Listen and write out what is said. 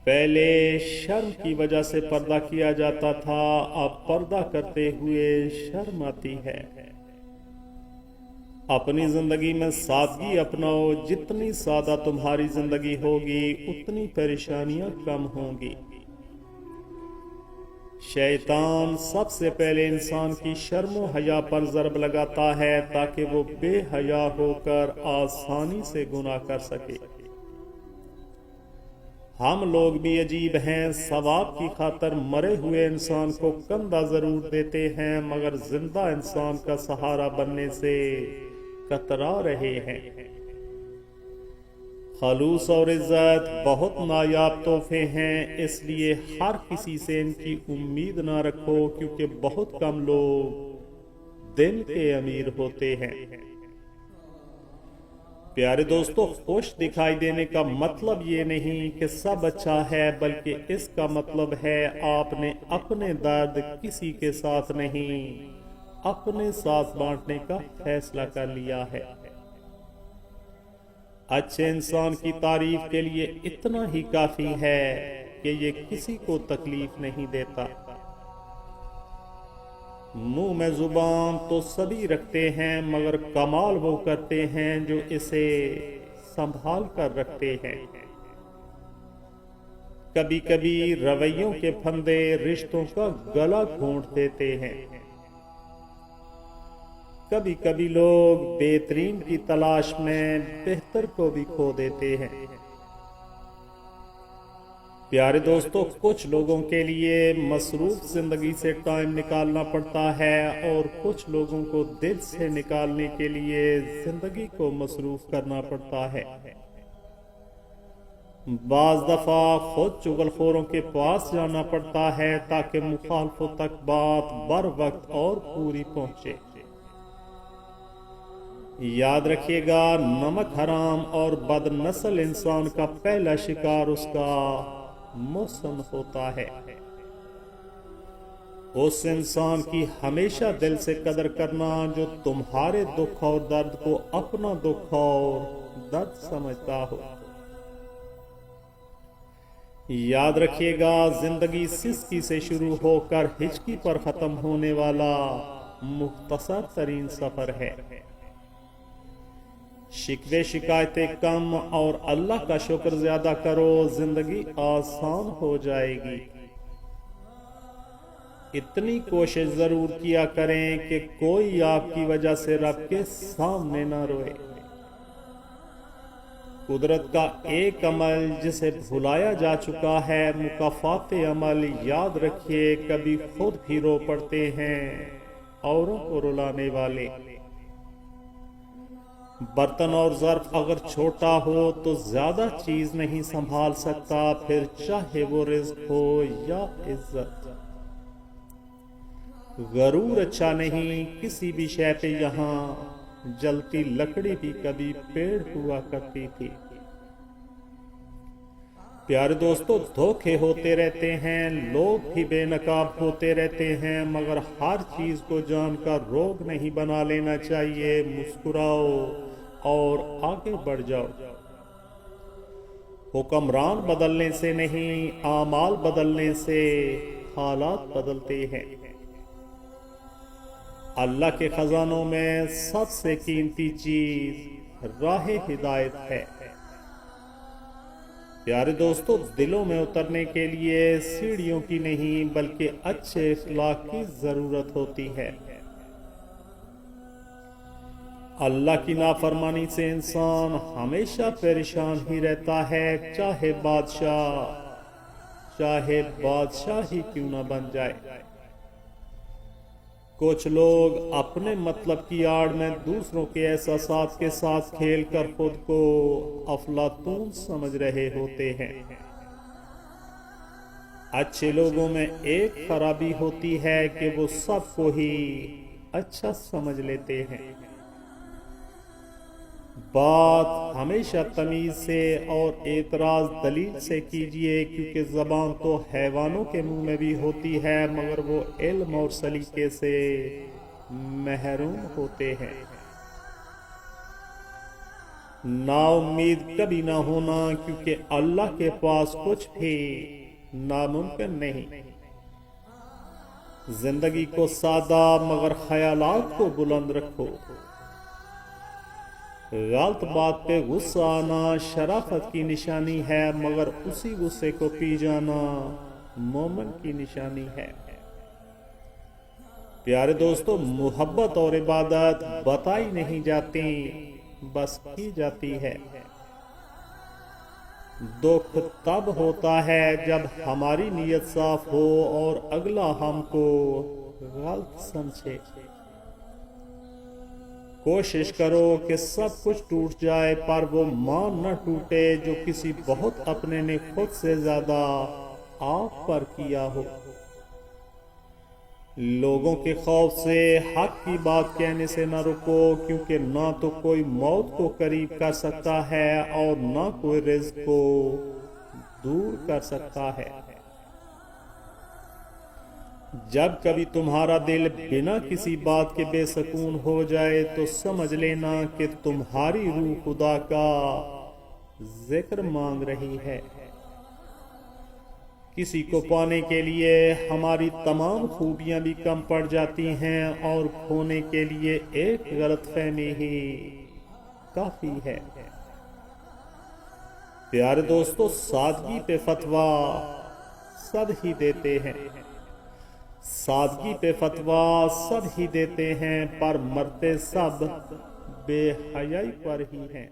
پہلے شرم کی وجہ سے پردہ کیا جاتا تھا، اب پردہ کرتے ہوئے شرم آتی ہے۔ اپنی زندگی میں سادگی اپناؤ، جتنی سادہ تمہاری زندگی ہوگی اتنی پریشانیاں کم ہوں گی۔ شیطان سب سے پہلے انسان کی شرم و حیا پر ضرب لگاتا ہے تاکہ وہ بے حیا ہو کر آسانی سے گناہ کر سکے۔ ہم لوگ بھی عجیب ہیں، ثواب کی خاطر مرے ہوئے انسان کو کندھا ضرور دیتے ہیں مگر زندہ انسان کا سہارا بننے سے کترا رہے ہیں۔ خلوص اور عزت بہت نایاب تحفے ہیں، اس لیے ہر کسی سے ان کی امید نہ رکھو، کیونکہ بہت کم لوگ دل کے امیر ہوتے ہیں۔ پیارے دوستو، خوش دکھائی دینے کا مطلب یہ نہیں کہ سب اچھا ہے، بلکہ اس کا مطلب ہے آپ نے اپنے درد کسی کے ساتھ نہیں، اپنے ساتھ بانٹنے کا فیصلہ کر لیا ہے۔ اچھے انسان کی تعریف کے لیے اتنا ہی کافی ہے کہ یہ کسی کو تکلیف نہیں دیتا۔ منہ میں زبان تو سبھی رکھتے ہیں مگر کمال وہ کرتے ہیں جو اسے سنبھال کر رکھتے ہیں۔ کبھی کبھی رویوں کے پھندے رشتوں کا گلا گھونٹ دیتے ہیں۔ کبھی کبھی لوگ بہترین کی تلاش میں بہتر کو بھی کھو دیتے ہیں۔ پیارے دوستو، کچھ لوگوں کے لیے مصروف زندگی سے ٹائم نکالنا پڑتا ہے اور کچھ لوگوں کو دل سے نکالنے کے لیے زندگی کو مصروف کرنا پڑتا ہے۔ بعض دفعہ خود چغل خوروں کے پاس جانا پڑتا ہے تاکہ مخالفوں تک بات بر وقت اور پوری پہنچے۔ یاد رکھیے گا، نمک حرام اور بد نسل انسان کا پہلا شکار اس کا موسم ہوتا ہے۔ اس انسان کی ہمیشہ دل سے قدر کرنا جو تمہارے دکھ اور درد کو اپنا دکھ اور درد سمجھتا ہو۔ یاد رکھیے گا، زندگی سستی سے شروع ہو کر ہچکی پر ختم ہونے والا مختصر ترین سفر ہے۔ شکوے شکایتیں کم اور اللہ کا شکر زیادہ کرو، زندگی آسان ہو جائے گی۔ اتنی کوشش ضرور کیا کریں کہ کوئی آپ کی وجہ سے رب کے سامنے نہ روئے۔ قدرت کا ایک عمل جسے بھلایا جا چکا ہے، مکافات عمل یاد رکھیے کبھی خود بھی رو پڑتے ہیں اوروں کو رلانے والے۔ برتن اور ظرف اگر چھوٹا ہو تو زیادہ چیز نہیں سنبھال سکتا، پھر چاہے وہ رزق ہو یا عزت۔ غرور اچھا نہیں، کسی بھی شے پہ یہاں جلتی لکڑی بھی کبھی پیڑ ہوا کرتی تھی۔ پیارے دوستو، دھوکے ہوتے رہتے ہیں، لوگ بھی بے نقاب ہوتے رہتے ہیں، مگر ہر چیز کو جان کر روگ نہیں بنا لینا چاہیے۔ مسکراؤ اور آگے بڑھ جاؤ۔ حکمران بدلنے سے نہیں، اعمال بدلنے سے حالات بدلتے ہیں۔ اللہ کے خزانوں میں سب سے قیمتی چیز راہ ہدایت ہے۔ پیارے دوستو، دلوں میں اترنے کے لیے سیڑھیوں کی نہیں بلکہ اچھے اخلاق کی ضرورت ہوتی ہے۔ اللہ کی نافرمانی سے انسان ہمیشہ پریشان ہی رہتا ہے، چاہے بادشاہ ہی کیوں نہ بن جائے۔ کچھ لوگ اپنے مطلب کی آڑ میں دوسروں کے احساسات کے ساتھ کھیل کر خود کو افلاطون سمجھ رہے ہوتے ہیں۔ اچھے لوگوں میں ایک خرابی ہوتی ہے کہ وہ سب کو ہی اچھا سمجھ لیتے ہیں۔ بات ہمیشہ تمیز سے اور اعتراض دلیل سے کیجیے، کیونکہ زبان تو حیوانوں کے منہ میں بھی ہوتی ہے مگر وہ علم اور سلیقے سے محروم ہوتے ہیں۔ نا امید کبھی نہ ہونا، کیونکہ اللہ کے پاس کچھ بھی ناممکن نہیں۔ زندگی کو سادہ مگر خیالات کو بلند رکھو۔ غلط بات پہ غصہ آنا شرافت کی نشانی ہے، مگر اسی غصے کو پی جانا مومن کی نشانی ہے۔ پیارے دوستو، محبت اور عبادت بتائی نہیں جاتی، بس کی جاتی ہے۔ دکھ تب ہوتا ہے جب ہماری نیت صاف ہو اور اگلا ہم کو غلط سمجھے۔ کوشش کرو کہ سب کچھ ٹوٹ جائے، پر وہ مان نہ ٹوٹے جو کسی بہت اپنے نے خود سے زیادہ آپ پر کیا ہو۔ لوگوں کے خوف سے حق کی بات کہنے سے نہ رکو، کیونکہ نہ تو کوئی موت کو قریب کر سکتا ہے اور نہ کوئی رزق کو دور کر سکتا ہے۔ جب کبھی تمہارا دل بنا کسی بات کے بے سکون ہو جائے تو سمجھ لینا کہ تمہاری روح خدا کا ذکر مانگ رہی ہے۔ کسی کو پانے کے لیے ہماری تمام خوبیاں بھی کم پڑ جاتی ہیں، اور کھونے کے لیے ایک غلط فہمی ہی کافی ہے۔ پیارے دوستو، سادگی پہ فتویٰ سب ہی دیتے ہیں، سادگی پہ فتویٰ سب ہی دیتے ہیں، پر مرتے سب بے حیائی پر ہی ہیں۔